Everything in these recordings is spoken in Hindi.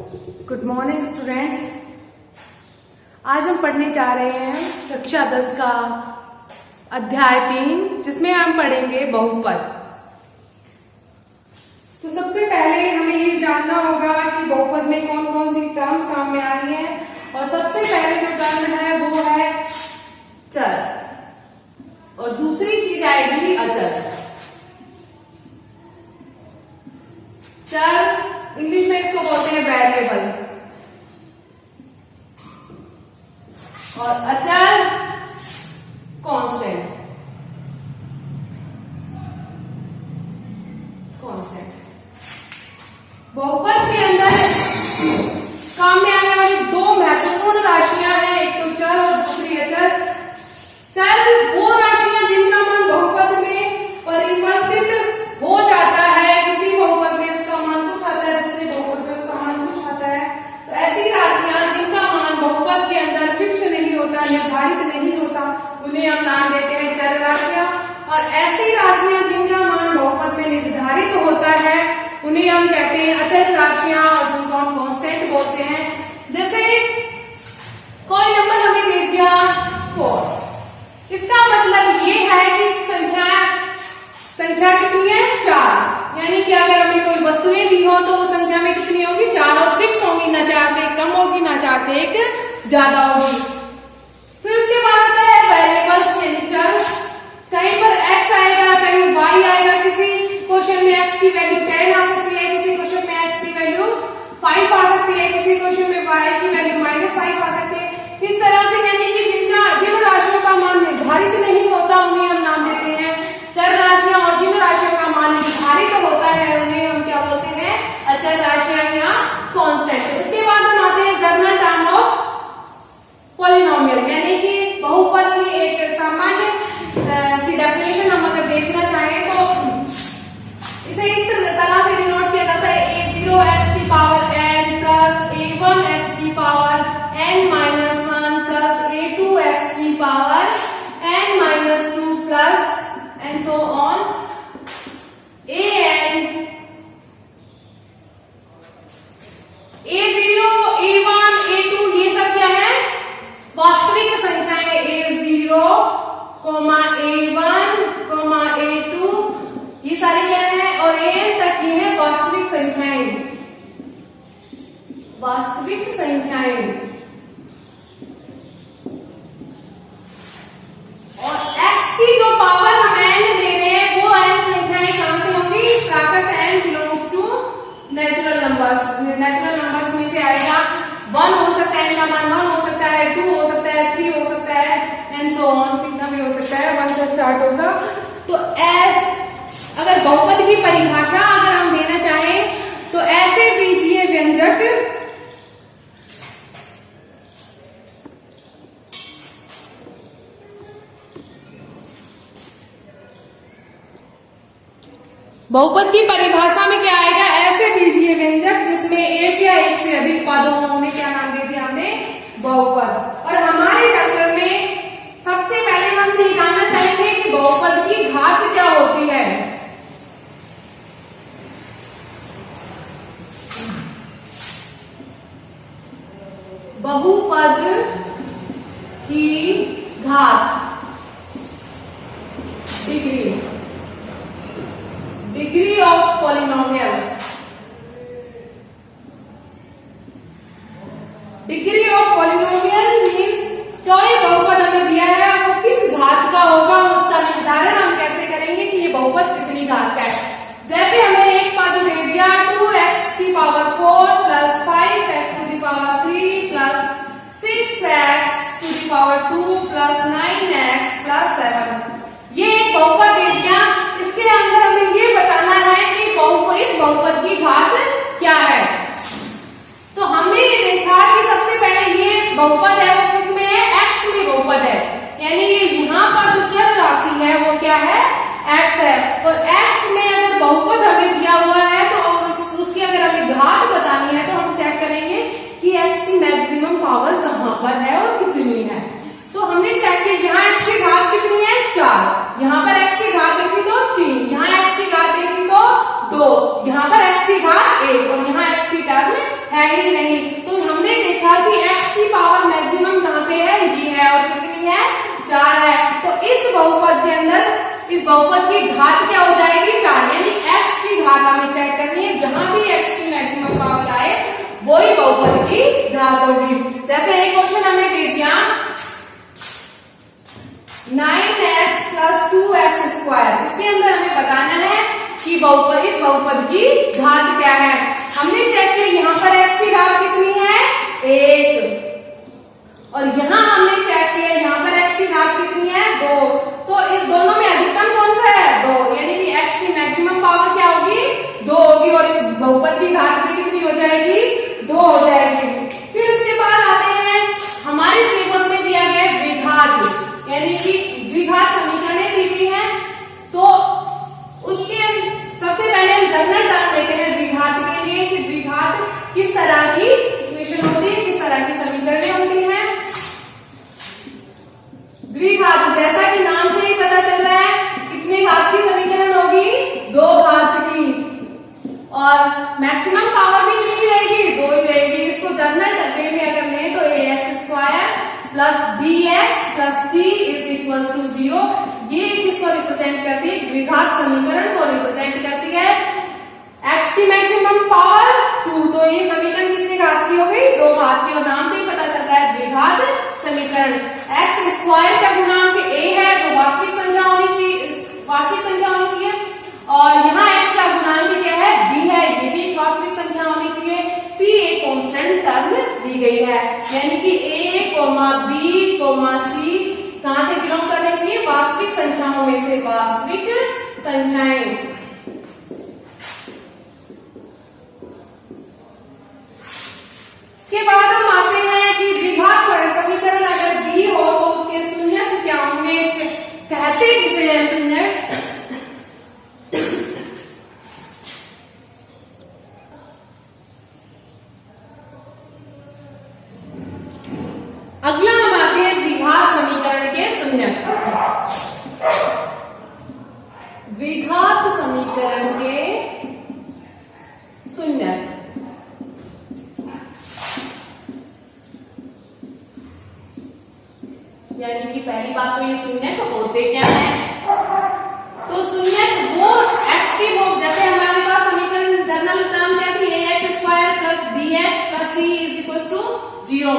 Good morning students. आज हम पढ़ने जा रहे हैं कक्षा 10 का अध्याय 3, जिसमें हम पढ़ेंगे बहुपद। तो सबसे पहले हमें ये जानना होगा कि बहुपद में कौन कौन सी टर्म्स काम में आ रही हैं। और सबसे पहले जो टर्म है वो है चर, और दूसरी चीज आएगी अचर। चर इंग्लिश में इसको बोलते हैं वेरिएबल, और अचर कांस्टेंट। बहुपद के अंदर काम में आने वाली दो महत्वपूर्ण राशियां हैं, एक तो चर और दूसरी अचर। चर वो राशियां जिनका मान बहुपद में परिवर्तित हो जाता है। किसी बहुपद में उसका मान कुछ आता है, दूसरे बहुपद में उसका मान कुछ आता है। तो ऐसी राशियां जिनका मान बहुपद के अंदर फिक्स नहीं होता, निर्धारित नहीं होता, उन्हें हम नाम देते हैं चर राशियां। और ऐसी राशियां जिनका मान बहुपद में निर्धारित होता है उन्हें हम कहते हैं अचर राशियां, और जिनको हम कांस्टेंट बोलते हैं। जैसे कोई नंबर हमें दे दिया 4, इसका मतलब ये है कि संख्या कितनी है 4, यानी कि अगर हमें कोई वस्तुएं दी हो तो वो संख्या में कितनी होगी 4, और फिक्स होगी, ना 4 से कम होगी ना 4 से एक ज्यादा होगी। फिर उसके बाद आता है वेरिएबल्स यानी चर। कहीं पर x आएगा, कहीं y आएगा। किसी क्वेश्चन में x की वैल्यू 10 आ सकती है, किसी क्वेश्चन में x की वैल्यू 5 आ सकती है, किसी क्वेश्चन में y की वैल्यू -5 आ सकती है। इस तरह से यानी कि जिन राशियों का मान निर्धारित नहीं होता उन्हें हम नाम देते हैं चर राशियां, और जिन राशियों का मान निर्धारित होता है उन्हें हम क्या बोलते हैं अचर राशियां या कांस्टेंट। उसके बाद हम आते हैं जनरल टर्म ऑफ पॉलिनोमियल, यानी कि बहुपद की एक सामान्य सी डेफिनेशन हम अगर देखना चाहें तो इसे इस तरह से डिनोट किया जाता है a0x की पावर n प्लस a1x की power n minus 1 plus a2x की power n minus 2 plus and so on an a0 a1 a2 ये सब क्या है वास्तविक संख्याएं। a0 a1 a2 ये सारी क्या है, और an तक ये है वास्तविक संख्याएं। वास्तविक संख्याएं और x की जो पावर हम n दे रहे हैं वो n संख्याएं कहां से होंगी, प्राकृत n belongs to natural numbers. Natural numbers में से आएगा 1 हो सकता है, n का मान 1 हो सकता है, 2 हो सकता है, 3 हो सकता है, एंड सो ऑन, कितना भी हो सकता है, 1 से स्टार्ट होगा। तो अगर बहुपद की परिभाषा अगर हम देना चाहें तो ऐसे बीजीय व्यंजक बहुपद की परिभाषा में क्या आएगा, ऐसे बीजीय व्यंजक जिसमें एक या एक से अधिक पद हो, उन्हें क्या नाम दे दिया हमने बहुपद। और हमारे चैप्टर में सबसे पहले हम ये जानना चाहेंगे कि बहुपद की घात क्या होती है। बहुपद की घात degree of polynomial. Degree of polynomial means कोई बहुपद हमें दिया है वो किस घात का होगा, उसका निर्धारण हम कैसे करेंगे कि ये बहुपद कितनी घात का है। जैसे हमें एक पद दे दिया 2x की power 4 plus 5x to the power 3 plus 6x to the power 2 plus 9x plus 7, ये एक बहुपद दे दिया। इसके अंदर हमें ये बताना है कि इस बहुपद की घात क्या है। तो हमने ये देखा कि सबसे पहले ये बहुपद है वो किसमें है, x में बहुपद है, यानी ये यहाँ पर जो चर राशि है वो क्या है x है। और x में अगर बहुपद हमें दिया हुआ है तो उसकी अगर हमें घात बतानी है तो हम चेक करेंगे कि x की मैक्सिमम पावर कहां पर है और कितनी है। तो हमने चेक किया यहाँ x की घात कितनी है 4, यहाँ पर x की घात देखी तो 3, यहाँ x की घात देखी तो 2, यहाँ पर x की घात 1 और यहाँ x की टर्म है ही नहीं। तो हमने देखा कि x की पावर मैक्सिमम कहाँ पे है, ये है, और कितनी है, 4 है। तो इस बहुपद के अंदर इस बहुपद की घात क्या हो जाएगी, 4, यानी x की घात हमें चेक करनी है। जहां भी x की मैक्सिमम पावर आए वही बहुपद की घात होगी। जैसे एक क्वेश्चन हमें दे दिया 9x + 2x स्क्वायर, इसके अंदर हमें बताना है कि इस बहुपद की घात क्या है। हमने चेक किया यहाँ पर x की घात कितनी है, 1, और यहाँ हमने चेक किया यहाँ पर x की घात कितनी है, 2। तो इस दोनों में अधिकतम कौन सा है, 2, यानी कि x की मैक्सिमम पावर क्या होगी, 2 होगी, और इस बहुपद की घात में कितनी हो जाएगी, 2 हो जाएगी। फिर उसके बाद आते हैं हमारे सिलेबस में दिया गया द्विघात, यानी कि द्विघात समीकरणें दी गई है। तो उसके सबसे पहले हम जनरल टर्म लेते हैं द्विघात के लिए कि द्विघात किस तरह की इक्वेशन होती है, किस तरह की समीकरणें होती हैं। द्विघात जैसा कि नाम से ही पता चल रहा है कितने घात की समीकरण होगी, 2 घात की, और मैक्सिमम पावर भी कितनी रहेगी, 2 ही रहेगी। इसको जनरल वे में अगर लें तो ax² + bx + c = 0, ये किसको रिप्रेजेंट करती है, द्विघात समीकरण को रिप्रेजेंट करती है। x की मैक्सिमम पावर 2, तो ये समीकरण कितने घात की हो गई, 2 घात की, और नाम से ही पता चल रहा है द्विघात समीकरण। x² का गुणांक a है जो वास्तविक संख्या होनी चाहिए, और यहाँ x का गुणांक क्या है, b है, ये भी एक वास्तविक संख्या होनी चाहिए। c एक कांस्टेंट टर्म दी गई है, यानी कि a, b, c कहां से बिलोंग करने चाहिए, वास्तविक संख्याओं में से, वास्तविक संख्याएं। इसके बाद हम आते हैं कि द्विघात समीकरण अगर दी हो तो उसके शून्यक क्या होंगे, कहते किसे हैं शून्यक। अगला हम आते हैं द्विघात समीकरण के शून्यक। द्विघात समीकरण के शून्यक, यानी कि पहली बात तो ये शून्यक होते क्या है, तो शून्यक वो एक्टिव हो, जैसे हमारे पास समीकरण जनरल टर्म क्या थी, ax² + bx + c = 0,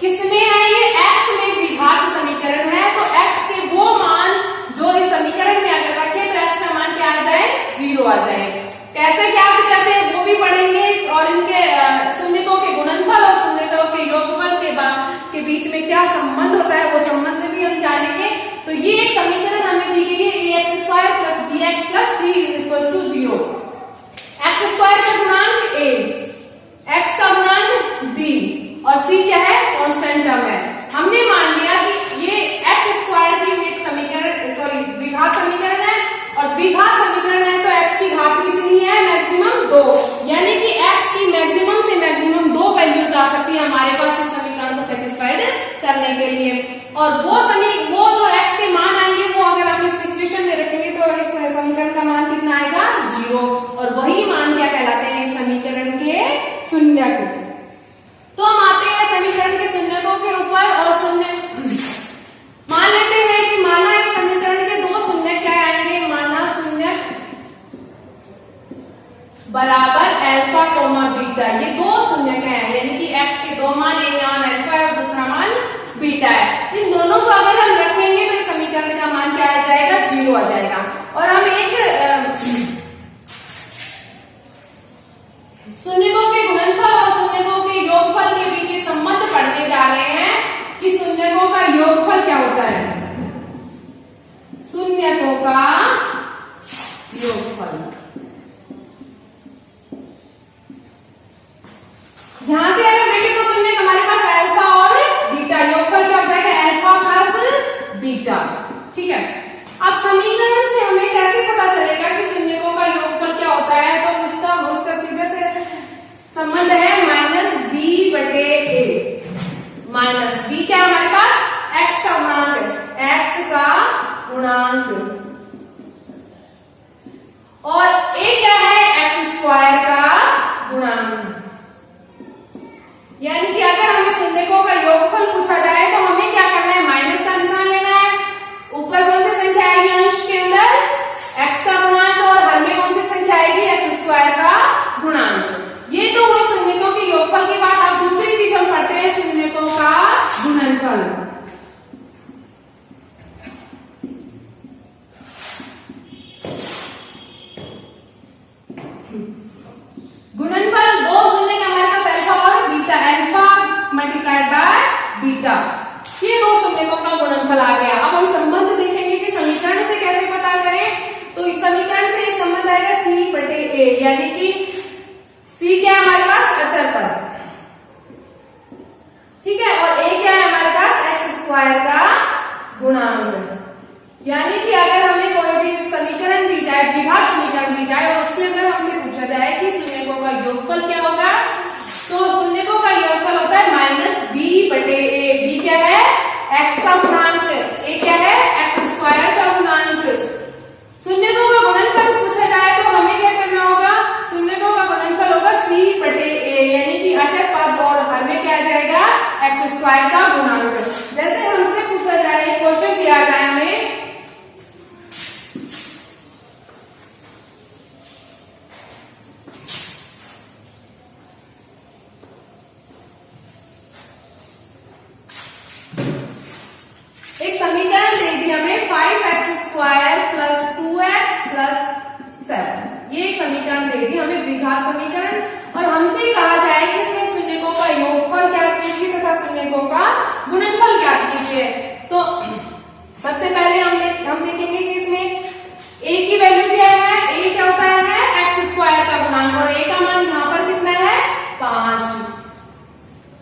किसमें है ये, x में द्विघात समीकरण है। तो x के वो मान जो इस समीकरण में अगर रखे तो x का मान क्या आ जाए, 0 आ जाए। कैसे क्या करते हैं वो भी पढ़ेंगे, और इनके शून्यकों के गुणनफल और शून्यकों के योगफल के बीच में क्या संबंध होता है वो संबंध भी हम जानेंगे। तो ये एक समीकरण हमें दी गई है ax² + bx + c = 0। x² का गुणांक a, x का गुणांक b, और c क्या है, कांस्टेंट टर्म है। हमने मान लिया कि ये x² की एक समीकरण द्विघात समीकरण है, और द्विघात समीकरण है तो x की घात कितनी है, मैक्सिमम 2, यानी कि x की मैक्सिमम से मैक्सिमम 2 वैल्यूज आ सकती है हमारे पास इस समीकरण को सेटिस्फाइड करने के लिए। और वो जो x के मान आएंगे वो अगर हम इस इक्वेशन में रखेंगे तो इस समीकरण का मान कितना आएगा, 0, और वही मान क्या कहलाते हैं, इस समीकरण के शून्यक। तो हम आते हैं समीकरण के शून्यकों के ऊपर, और शून्य मान लेते हैं कि माना इस समीकरण के 2 शून्यक क्या आएंगे, माना शून्यक बराबर α, β, ये 2 शून्यक हैं, यानी कि x के 2 मान, एक मान अल्फा है और दूसरा मान बीटा है। इन दोनों को अगर हम रखेंगे तो इस समीकरण का मान क्या आ जाएगा, 0 आ जाएगा। और हम एक शून्यकों के गुणनफल और शून्यकों के योगफल के बीच एक संबंध पढ़ने जा रहे हैं कि शून्यकों का योगफल क्या होता है, शून्यकों का योगफल। यहां से अगर देखें तो शून्यक हमारे पास अल्फा और बीटा, योगफल क्या हो जाएगा, अल्फा + बीटा, ठीक है। अब समीकरण से हमें कैसे पता चलेगा कि शून्यकों का योगफल क्या होता है, तो उसका सीधे से संबंध है -b/a। -b क्या हमारे पास, x का गुणांक, और a क्या है, x² का गुणांक। यानी कि अगर हमें शून्यकों का योगफल पूछा जाए तो हमें क्या करना है, माइनस का निशान लेना है। ऊपर कौन सी संख्या आएगी अंश के अंदर, x का गुणांक, और हर में कौन सी संख्या आएगी, x स्क्वायर का गुणांक। ये तो हुई शून्यकों के योगफल की बात। अब दूसरी चीज हम पढ़ते हैं शून्यकों का गुणनफल। गुणनफल दो शून्य का हमारे पास अल्फा और beta, alpha multiplied by beta, ये दो शून्यकों का गुणनफल आ गया। अब हम संबंध देखेंगे कि समीकरण से कैसे पता करें। तो इस समीकरण से एक संबंध आएगा c/a, यानी कि c क्या है हमारे पास, अचर पद, ठीक है, और a क्या है हमारे पास, x स्क्वायर का गुणांक। यानी कि अगर हमें कोई भी समीकरण दी जाए, द्विघात समीकरण दी जाए, और उसके अंदर हमसे पूछा जाए कि शून्यकों का योगफल क्या होगा, तो शून्यकों का योगफल होता है -b/a। b क्या है, x का गुणांक, a क्या है, x स्क्वायर का गुणांक। शून्यकों का गुणनफल पूछा जाए तो हमें क्या करना होगा, शून्यकों का गुणनफल होगा c/a, यानी कि अचर पद और हर में क्या आ जाएगा, x स्क्वायर का गुणांक। जैसे हमसे पूछा जाए, क्वेश्चन दिया जाए हमें, एक समीकरण दे दी हमें 5x square plus 2x plus 7, ये एक समीकरण दे दी हमें, द्विघात समीकरण, और हमसे कहा जाए कि इसमें शून्यकों का योगफल ज्ञात कीजिए तथा शून्यकों का गुणनफल ज्ञात कीजिए। तो सबसे पहले हम देखेंगे कि इसमें a की वैल्यू क्या है, a क्या होता है, x स्क्वायर का गुणांक, और a का मान यहाँ पर कितना है, 5,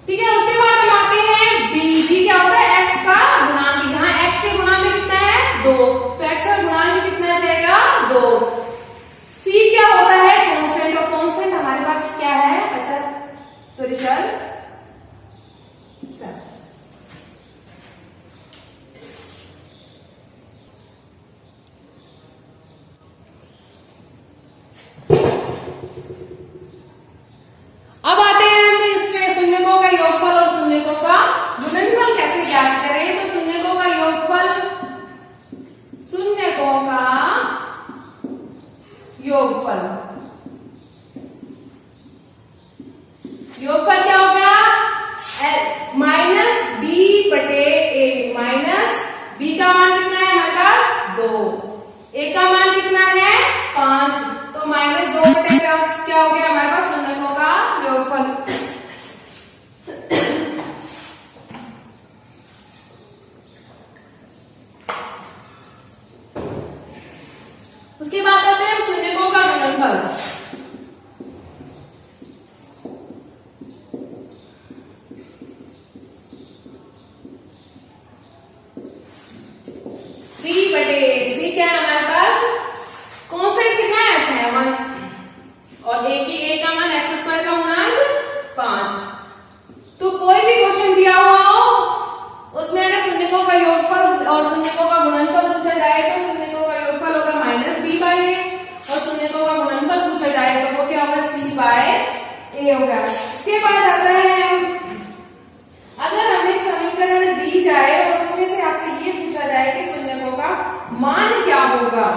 ठीक है। उसके बाद हम आते हैं b क्या होता है, x का गुणांक, यहाँ x के गुणा में कितना है, 2, तो x का गुणांक कितना आ जाएगा, 2। c क्या होता है, कांस्टेंट, और कांस्टेंट हमारे पास क्या है, अच्छा सॉरी सर, अब आते हैं हम इसके शून्यकों का योगफल और शून्यकों का गुणनफल कैसे ज्ञात करें। तो शून्यकों का योगफल, शून्यकों का योगफल, योगफल क्या हो गया, -b/a, माइनस b का मान कितना है हमारे पास, 2, a का मान कितना है, 5, तो -2/5 क्या हो गया हमारे पास, शून्यकों का योगफल। उसके बाद आते हैं शून्यकों का गुणनफल। c/a, क्या है हमारे पास, कांस्टेंट कितना है, 7, और a का मान x स्क्वायर का गुणांक 5। तो कोई भी क्वेश्चन दिया हुआ हो उसमें अगर शून्यकों का योगफल और शून्यकों का गुणनफल पूछा जाए तो शून्यकों का योगफल होगा -b/a, और शून्यकों का गुणनफल पूछा जाए तो वो क्या होगा, c/a होगा। इसके बाद आता है, अगर हमें समीकरण दी जाए और उसमें से आपसे ये पूछा जाए कि शून्यकों का मान क्या होगा,